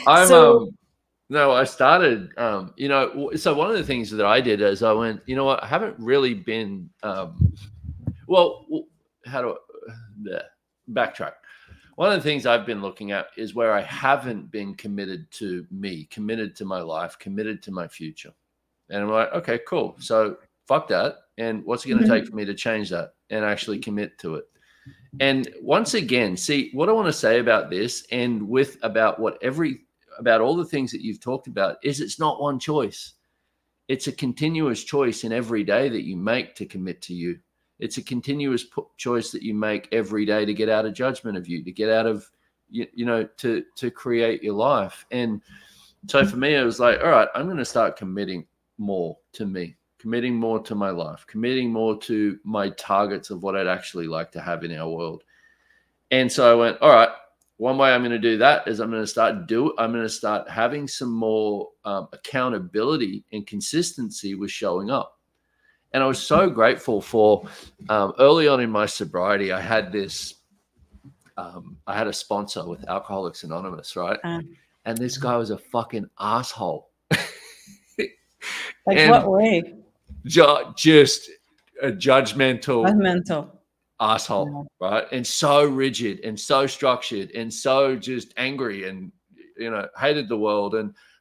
I started, you know, so one of the things that I did is I went, you know what, I haven't really been, backtrack. One of the things I've been looking at is where I haven't been committed to me, committed to my life, committed to my future. And I'm like, okay, cool. So fuck that. And what's it going to take for me to change that and actually commit to it? And once again, see what I want to say about this, and about all the things that you've talked about, is it's not one choice. It's a continuous choice in every day that you make to commit to you. It's a continuous choice that you make every day to get out of judgment of you, to get out of, you know, to create your life. And so for me, it was like, all right, I'm going to start committing more to me, committing more to my life, committing more to my targets of what I'd actually like to have in our world. And so I went, all right, one way I'm going to do that is I'm going to start having some more accountability and consistency with showing up. And I was so grateful for early on in my sobriety, I had this, I had a sponsor with Alcoholics Anonymous, right? And this guy was a fucking asshole.
Like what way?
Just a judgmental asshole,
Yeah.
right? And so rigid and so structured and so just angry and, you know, hated the world.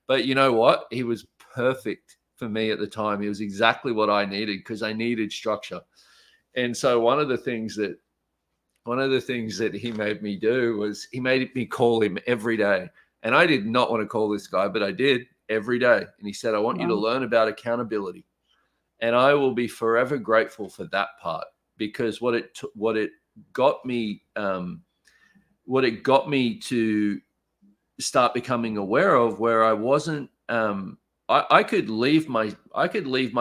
But you know what? He was perfect for me at the time. He was exactly what I needed, because I needed structure. And so one of the things that he made me do was he made me call him every day. And I did not want to call this guy, but I did every day. And he said, I want you to learn about accountability. And I will be forever grateful for that part, because what it got me to start becoming aware of, where I wasn't, I could leave my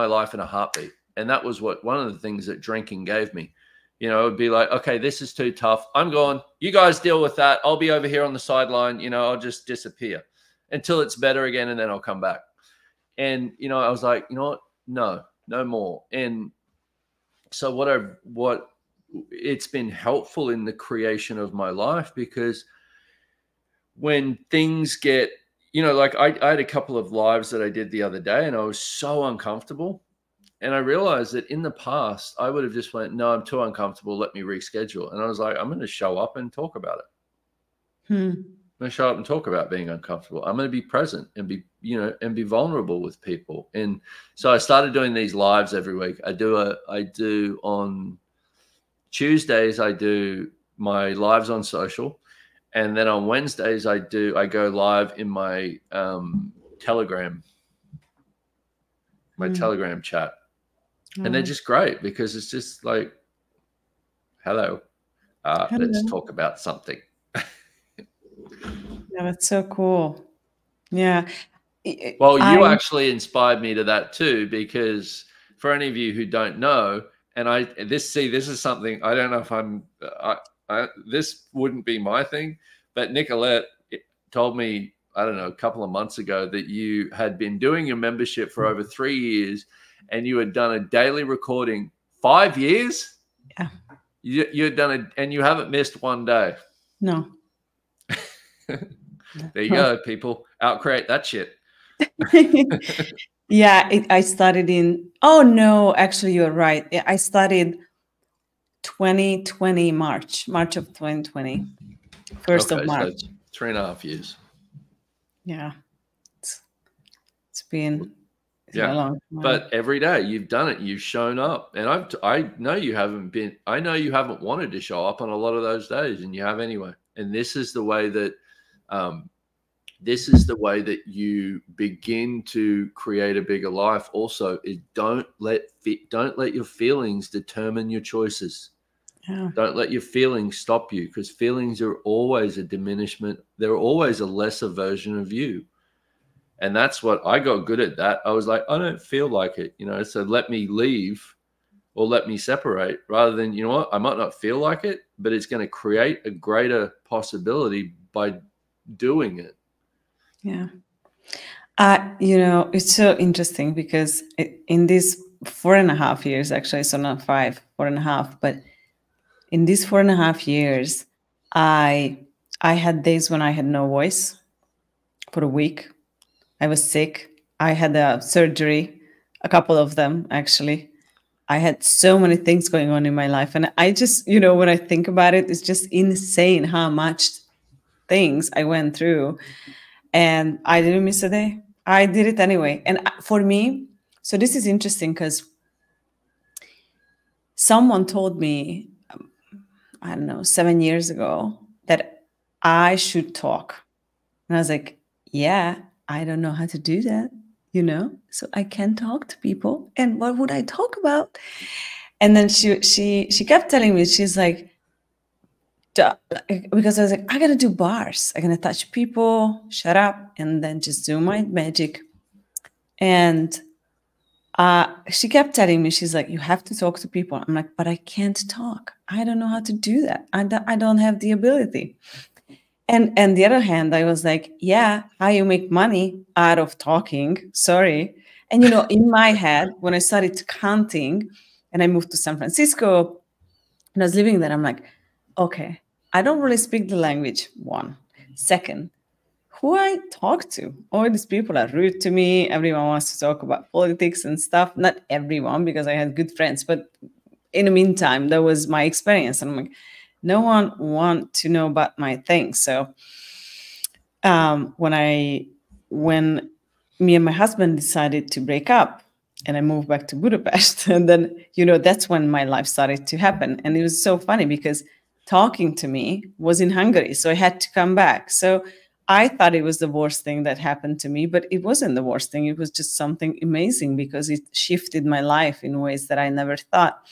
life in a heartbeat. And that was one of the things that drinking gave me. You know, it would be like, okay, this is too tough. I'm gone. You guys deal with that. I'll be over here on the sideline. You know, I'll just disappear until it's better again, and then I'll come back. And, you know, I was like, you know what? No more. And so what it's been helpful in the creation of my life, because when things get, you know, like I had a couple of lives that I did the other day, and I was so uncomfortable. And I realized that in the past, I would have just went, no, I'm too uncomfortable. Let me reschedule. And I was like, I'm going to show up and talk about it. I'm going to show up and talk about being uncomfortable. I'm going to be present and be vulnerable with people. And so I started doing these lives every week. I do on Tuesdays, I do my lives on social. And then on Wednesdays, I go live in my Telegram chat. And they're just great, because it's just like, hello. Let's talk about something.
Yeah, that's so cool. Yeah.
Well, you actually inspired me to that too, because for any of you who don't know, this is something I don't know if this wouldn't be my thing, but Nikolett told me, I don't know, a couple of months ago that you had been doing your membership for over 3 years and you had done a daily recording 5 years.
Yeah.
You had done it and you haven't missed one day.
No.
There you go, people. Out-create that shit.
Yeah, I started in, oh no, actually you're right. I started 2020 March of 2020. 1st of March.
So 3.5 years.
Yeah. It's been a long time.
But every day you've done it, you've shown up. And I know you haven't wanted to show up on a lot of those days, and you have anyway. And this is the way that you begin to create a bigger life. Also, is don't let your feelings determine your choices.
Yeah.
Don't let your feelings stop you, because feelings are always a diminishment. They're always a lesser version of you. And that's what I got good at. That I was like, I don't feel like it, so let me leave or let me separate, rather than, you know what, I might not feel like it, but it's going to create a greater possibility by doing it.
Yeah. It's so interesting because in these 4.5 years, actually, so not 5, 4.5, but in these 4.5 years, I had days when I had no voice for a week. I was sick. I had a surgery, a couple of them, actually. I had so many things going on in my life. And I just, when I think about it, it's just insane how much things I went through. And I didn't miss a day. I did it anyway. And for me, so this is interesting because someone told me, I don't know, 7 years ago that I should talk. And I was like, yeah, I don't know how to do that, so I can talk to people. And what would I talk about? And then she kept telling me, she's like, because I was like, I got to do bars. I'm going to touch people, shut up, and then just do my magic. And she kept telling me, she's like, you have to talk to people. I'm like, but I can't talk. I don't know how to do that. I don't have the ability. And on the other hand, I was like, yeah, how you make money out of talking? Sorry. And, in my head, when I started counting and I moved to San Francisco and I was living there, I'm like, okay, I don't really speak the language. 1. 2, who I talk to? All these people are rude to me. Everyone wants to talk about politics and stuff. Not everyone, because I had good friends. But in the meantime, that was my experience. And I'm like, no one wants to know about my things. So when me and my husband decided to break up and I moved back to Budapest, and then, that's when my life started to happen. And it was so funny because talking to me was in Hungary. So I had to come back. So I thought it was the worst thing that happened to me, but it wasn't the worst thing. It was just something amazing because it shifted my life in ways that I never thought.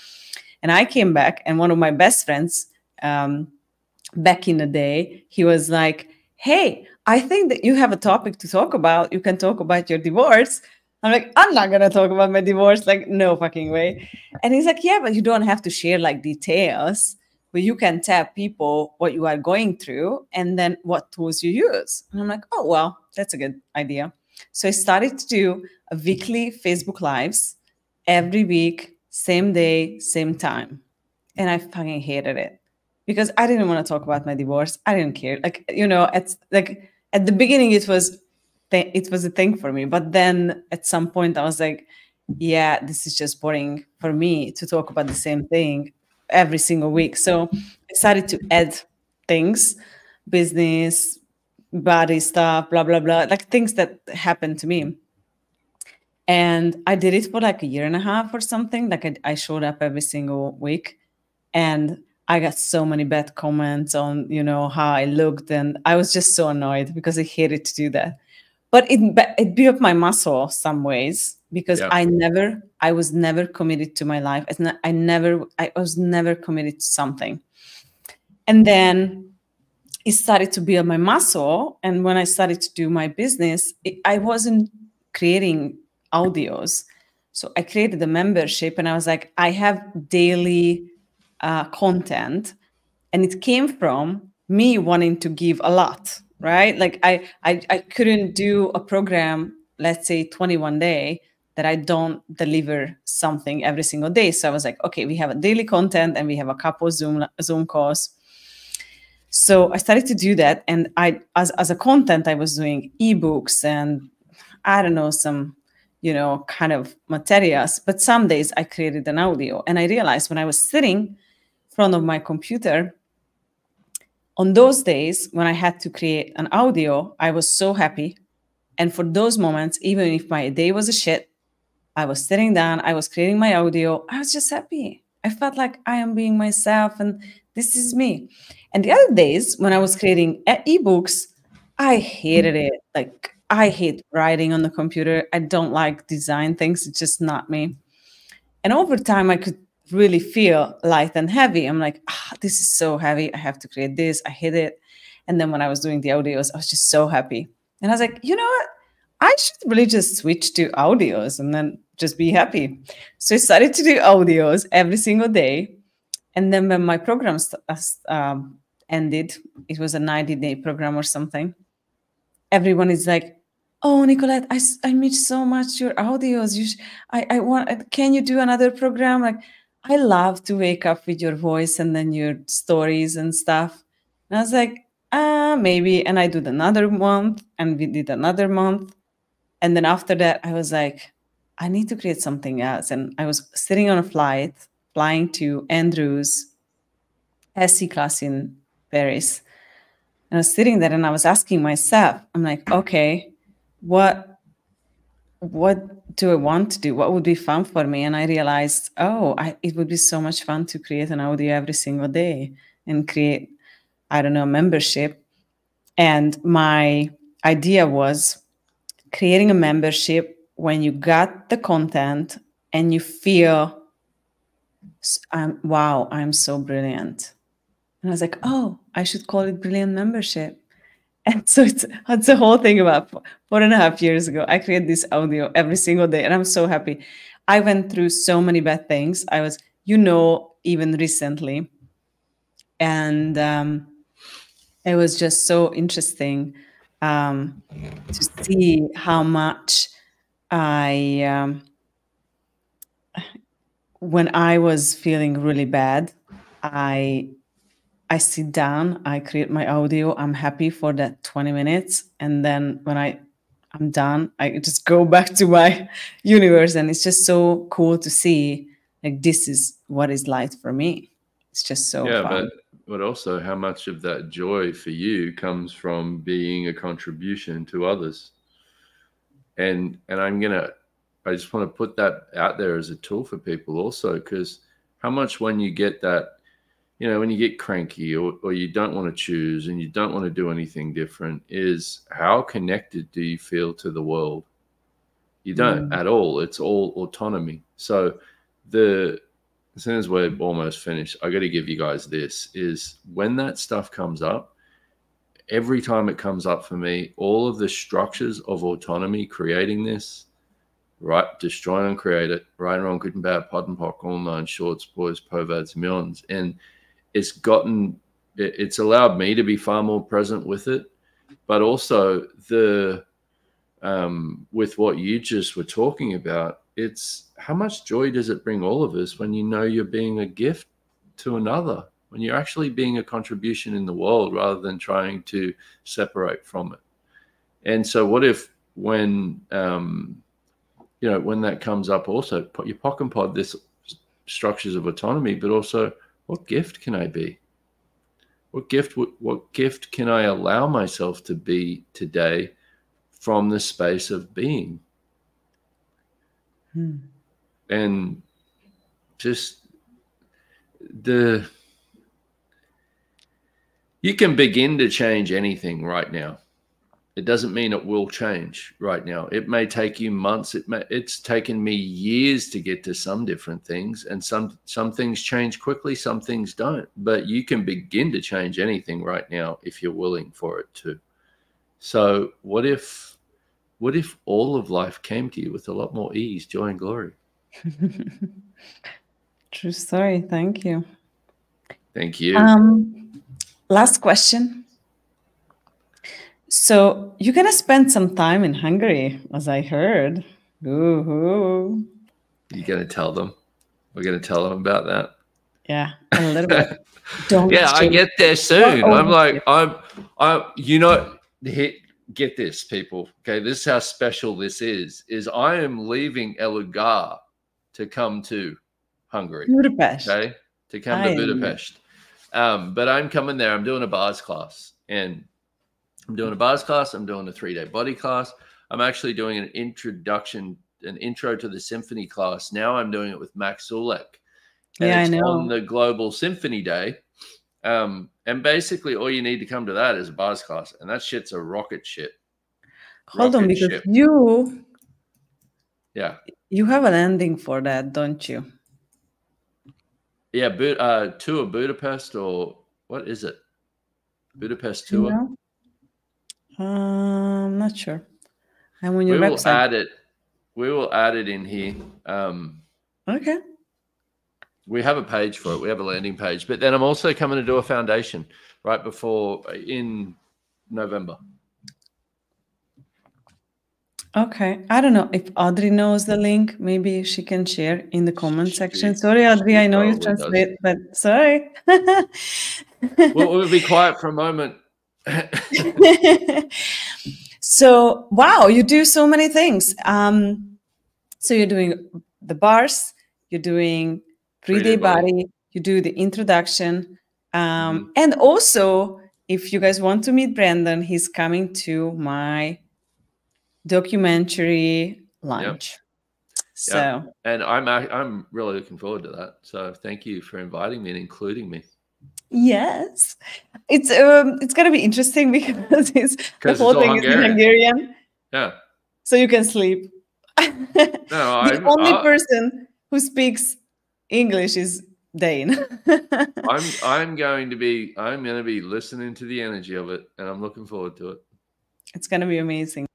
And I came back, and one of my best friends, back in the day, he was like, hey, I think that you have a topic to talk about. You can talk about your divorce. I'm like, I'm not going to talk about my divorce. Like, no fucking way. And he's like, yeah, but you don't have to share like details, but you can tell people what you are going through and then what tools you use. And I'm like, oh, well, that's a good idea. So I started to do a weekly Facebook Lives every week, same day, same time. And I fucking hated it because I didn't want to talk about my divorce. I didn't care. Like, it's like at the beginning, it was a thing for me. But then at some point I was like, yeah, this is just boring for me to talk about the same thing every single week. So I started to add things, business, body stuff, blah, blah, blah, like things that happened to me. And I did it for like 1.5 years or something. Like I showed up every single week and I got so many bad comments on, how I looked. And I was just so annoyed because I hated to do that. But it built up my muscle some ways because I was never committed to my life. I was never committed to something. And then it started to build my muscle. And when I started to do my business, I wasn't creating audios. So I created a membership and I was like, I have daily content. And it came from me wanting to give a lot, right? Like I couldn't do a program, let's say 21 day, that I don't deliver something every single day. So I was like, okay, we have a daily content and we have a couple Zoom calls. So I started to do that. And I, as a content, I was doing ebooks and I don't know, some, kind of materials. But some days I created an audio, and I realized when I was sitting in front of my computer, on those days when I had to create an audio, I was so happy. And for those moments, even if my day was a shit, I was sitting down, I was creating my audio, I was just happy. I felt like I am being myself and this is me. And the other days when I was creating ebooks, I hated it. Like, I hate writing on the computer. I don't like design things. It's just not me. And over time, I could really feel light and heavy. I'm like, this is so heavy. I have to create this. I hate it. And then when I was doing the audios, I was just so happy. And I was like, you know what? I should really just switch to audios and then just be happy. So I started to do audios every single day. And then when my program ended, it was a 90-day program or something. Everyone is like, oh, Nikolett, I miss so much your audios. I want, can you do another program? Like, I love to wake up with your voice and then your stories and stuff. And I was like, maybe. And I did another month and we did another month. And then after that, I was like, I need to create something else. And I was sitting on a flight, flying to Andrew's SC class in Paris. And I was sitting there and I was asking myself, I'm like, okay, what do I want to do? What would be fun for me? And I realized, it would be so much fun to create an audio every single day and create, I don't know, membership. And my idea was creating a membership when you got the content and you feel, wow, I'm so brilliant. And I was like, oh, I should call it Brilliant Membership. And so it's the whole thing about 4.5 years ago. I create this audio every single day and I'm so happy. I went through so many bad things. I was, even recently. And it was just so interesting to see how much when I was feeling really bad, I sit down, I create my audio, I'm happy for that 20 minutes. And then when I'm done, I just go back to my universe. And it's just so cool to see, like, this is what is light for me. It's just so fun.
But also how much of that joy for you comes from being a contribution to others. And I just want to put that out there as a tool for people also, because how much when you get that, when you get cranky or you don't want to choose and you don't want to do anything different, is how connected do you feel to the world? You don't at all. It's all autonomy. So as soon as we're almost finished, I got to give you guys this, is when that stuff comes up, every time it comes up for me, all of the structures of autonomy, creating this, right, destroy and create it, right and wrong, good and bad, pod and pock, all nine shorts, boys, povads, millions. And it's allowed me to be far more present with it, but also with what you just were talking about, it's how much joy does it bring all of us when you're being a gift to another, when you're actually being a contribution in the world rather than trying to separate from it. And so what if when that comes up, also you pock and pod this structures of autonomy, but also, what gift can I be? What gift can I allow myself to be today from the space of being? And just you can begin to change anything right now. It doesn't mean it will change right now. It may take you months. It's taken me years to get to some different things, and some things change quickly, some things don't. But you can begin to change anything right now if you're willing for it to. So what if all of life came to you with a lot more ease, joy, and glory?
True story. Thank you.
Thank you.
last question. So you're gonna spend some time in Hungary, as I heard. Ooh.
You're going to tell them. We're going to tell them about that.
Yeah, a little bit. Don't
yeah, I get there soon. I'm like, get this, people. Okay, this is how special this is I am leaving Elugar to come to Hungary.
Budapest.
Okay, to come to Budapest. But I'm coming there. I'm doing a bars class, and I'm doing a bars class. I'm doing a 3-day body class. I'm actually doing an intro to the symphony class. Now I'm doing it with Max Zulek. And
yeah,
it's
I know.
on the Global Symphony Day. And basically all you need to come to that is a bars class. And that shit's a rocket ship.
Hold on, because you have an ending for that, don't you?
Yeah, Tour Budapest, or what is it? Budapest Tour?
No? I'm not sure. I'm on your
website. We will add it in here.
Okay.
We have a page for it. We have a landing page. But then I'm also coming to do a foundation right before in November.
Okay. I don't know if Audrey knows the link. Maybe she can share in the comment section. Sorry, Audrey, I know you translate, but sorry.
We'll be quiet for a moment.
So, wow, you do so many things. So you're doing the bars, you're doing 3-day body, you do the introduction. And also, if you guys want to meet Brendon, he's coming to my documentary launch. Yep. So,
yep. And I'm really looking forward to that. So thank you for inviting me and including me.
Yes, it's going to be interesting because the whole thing is in Hungarian.
Yeah.
So you can sleep. The only person who speaks English is Dane.
I'm going to be listening to the energy of it, and I'm looking forward to it.
It's going to be amazing.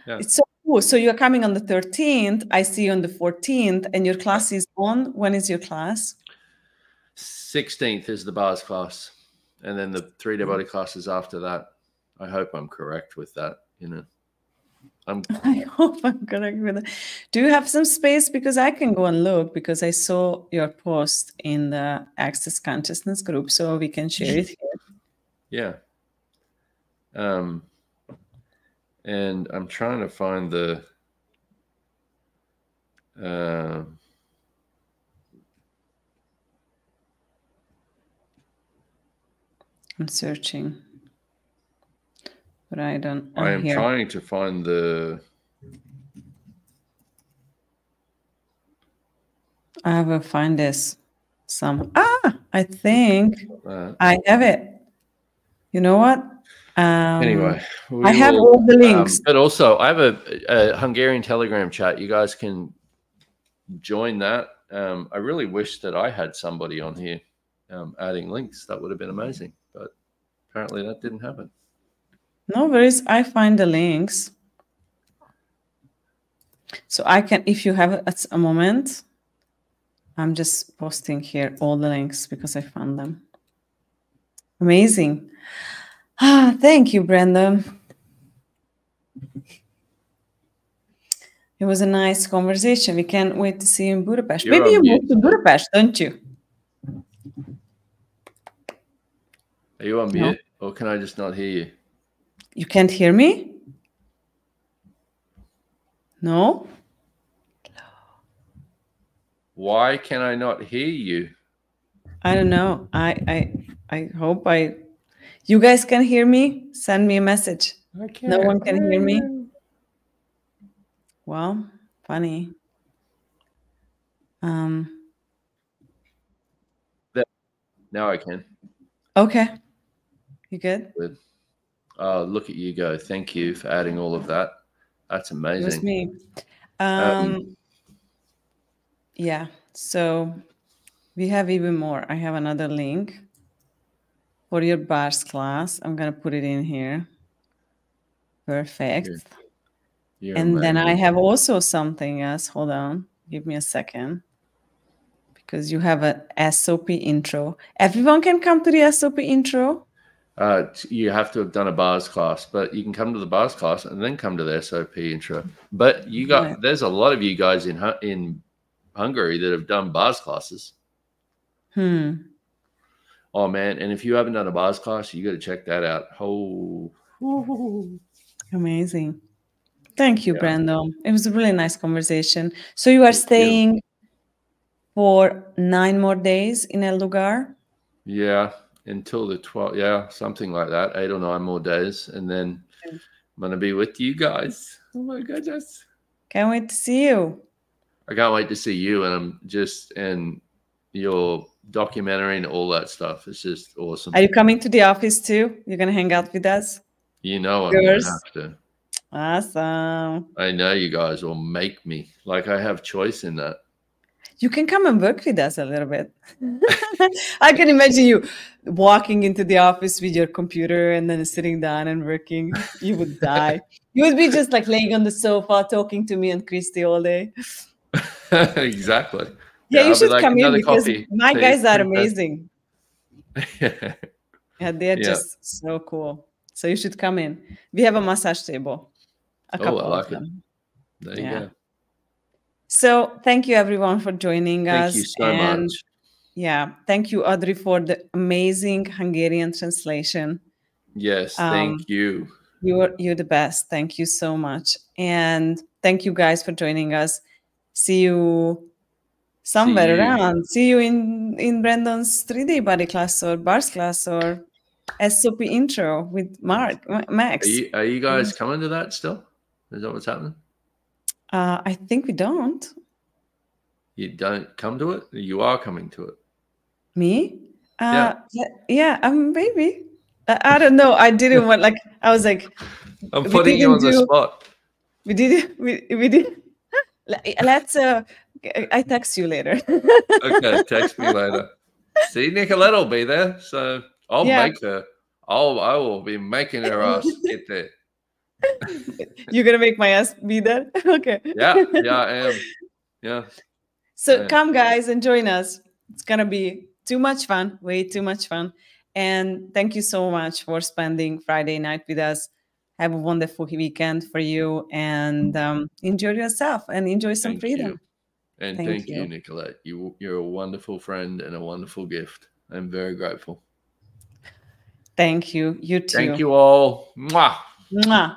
Yeah.
It's so cool. So you're coming on the 13th. I see you on the 14th, and your class is on. When is your class?
16th is the bars class, and then the 3-day body class is after that. I hope I'm correct with that.
I hope I'm correct with it. Do you have some space? Because I can go and look, because I saw your post in the Access Consciousness group, so we can share it
here. Yeah. And I'm trying to find the
I'm searching, but I don't.
I am trying to find the.
I will find this. I think I have it. You know what?
Anyway,
I have all the links.
But also, I have a Hungarian Telegram chat. You guys can join that. I really wish that I had somebody on here adding links. That would have been amazing. But apparently that didn't happen.
No worries. I find the links. So I can, if you have a moment, I'm just posting here all the links because I found them. Amazing. Thank you, Brendon. It was a nice conversation. We can't wait to see you in Budapest. Maybe you moved to Budapest, don't you?
Are you on mute, or can I just not hear you?
You can't hear me? No?
Why can I not hear you?
I don't know. I hope you guys can hear me. Send me a message. No one can hear me. Well, funny.
Now I can.
Okay. You good?
Good. Oh, look at you go. Thank you for adding all of that. That's amazing.
It was me. Yeah. So we have even more. I have another link for your bars class. I'm going to put it in here. Perfect. You're and amazing. Then I have also something else. Hold on. Give me a second. Because you have an SOP intro. Everyone can come to the SOP intro.
You have to have done a bars class, but you can come to the bars class and then come to the SOP intro. But there's a lot of you guys in Hungary that have done bars classes. Oh man! And if you haven't done a bars class, you got to check that out. Oh,
amazing! Thank you, Brendon. It was a really nice conversation. So you are staying for 9 more days in El Lugar?
Yeah, until the 12th. Yeah, something like that. 8 or 9 more days, and then I'm gonna be with you guys. Oh my goodness!
Can't wait to see you.
I can't wait to see you, and your documentary and all that stuff. It's just awesome.
Are you coming to the office too? You're gonna hang out with us?
I'm gonna have to.
Awesome.
I know you guys will make me. Like I have choice in that.
You can come and work with us a little bit. I can imagine you walking into the office with your computer and then sitting down and working. You would die. You would be just like laying on the sofa talking to me and Christy all day.
Exactly.
Yeah, you should come in because my guys are amazing.
Yeah,
they're just so cool. So you should come in. We have a massage table. A couple of them.
There you go.
So thank you everyone for joining us.
Thank you so much.
Yeah, thank you, Audrey, for the amazing Hungarian translation.
Yes, thank you.
You're the best. Thank you so much. And thank you guys for joining us. See you somewhere around. See you in Brendon's 3D body class or bars class or SOP intro with Max.
Are you guys coming to that still? Is that what's happening?
I think we don't.
You don't come to it? You are coming to it.
Me? Yeah, maybe. I don't know. I didn't want, I was like,
I'm putting you on the spot.
We did. Let's, I text you later.
Okay, text me later. See, Nikolett will be there. So I'll make her. I will be making her ass get there.
You're gonna make my ass be there? Okay.
Yeah, I am. Yeah.
So come guys and join us. It's gonna be too much fun, way too much fun. And thank you so much for spending Friday night with us. Have a wonderful weekend for you and enjoy yourself and enjoy some freedom.
And thank you, Nikolett. You're a wonderful friend and a wonderful gift. I'm very grateful.
Thank you. You too.
Thank you all. Mwah.
Mwah.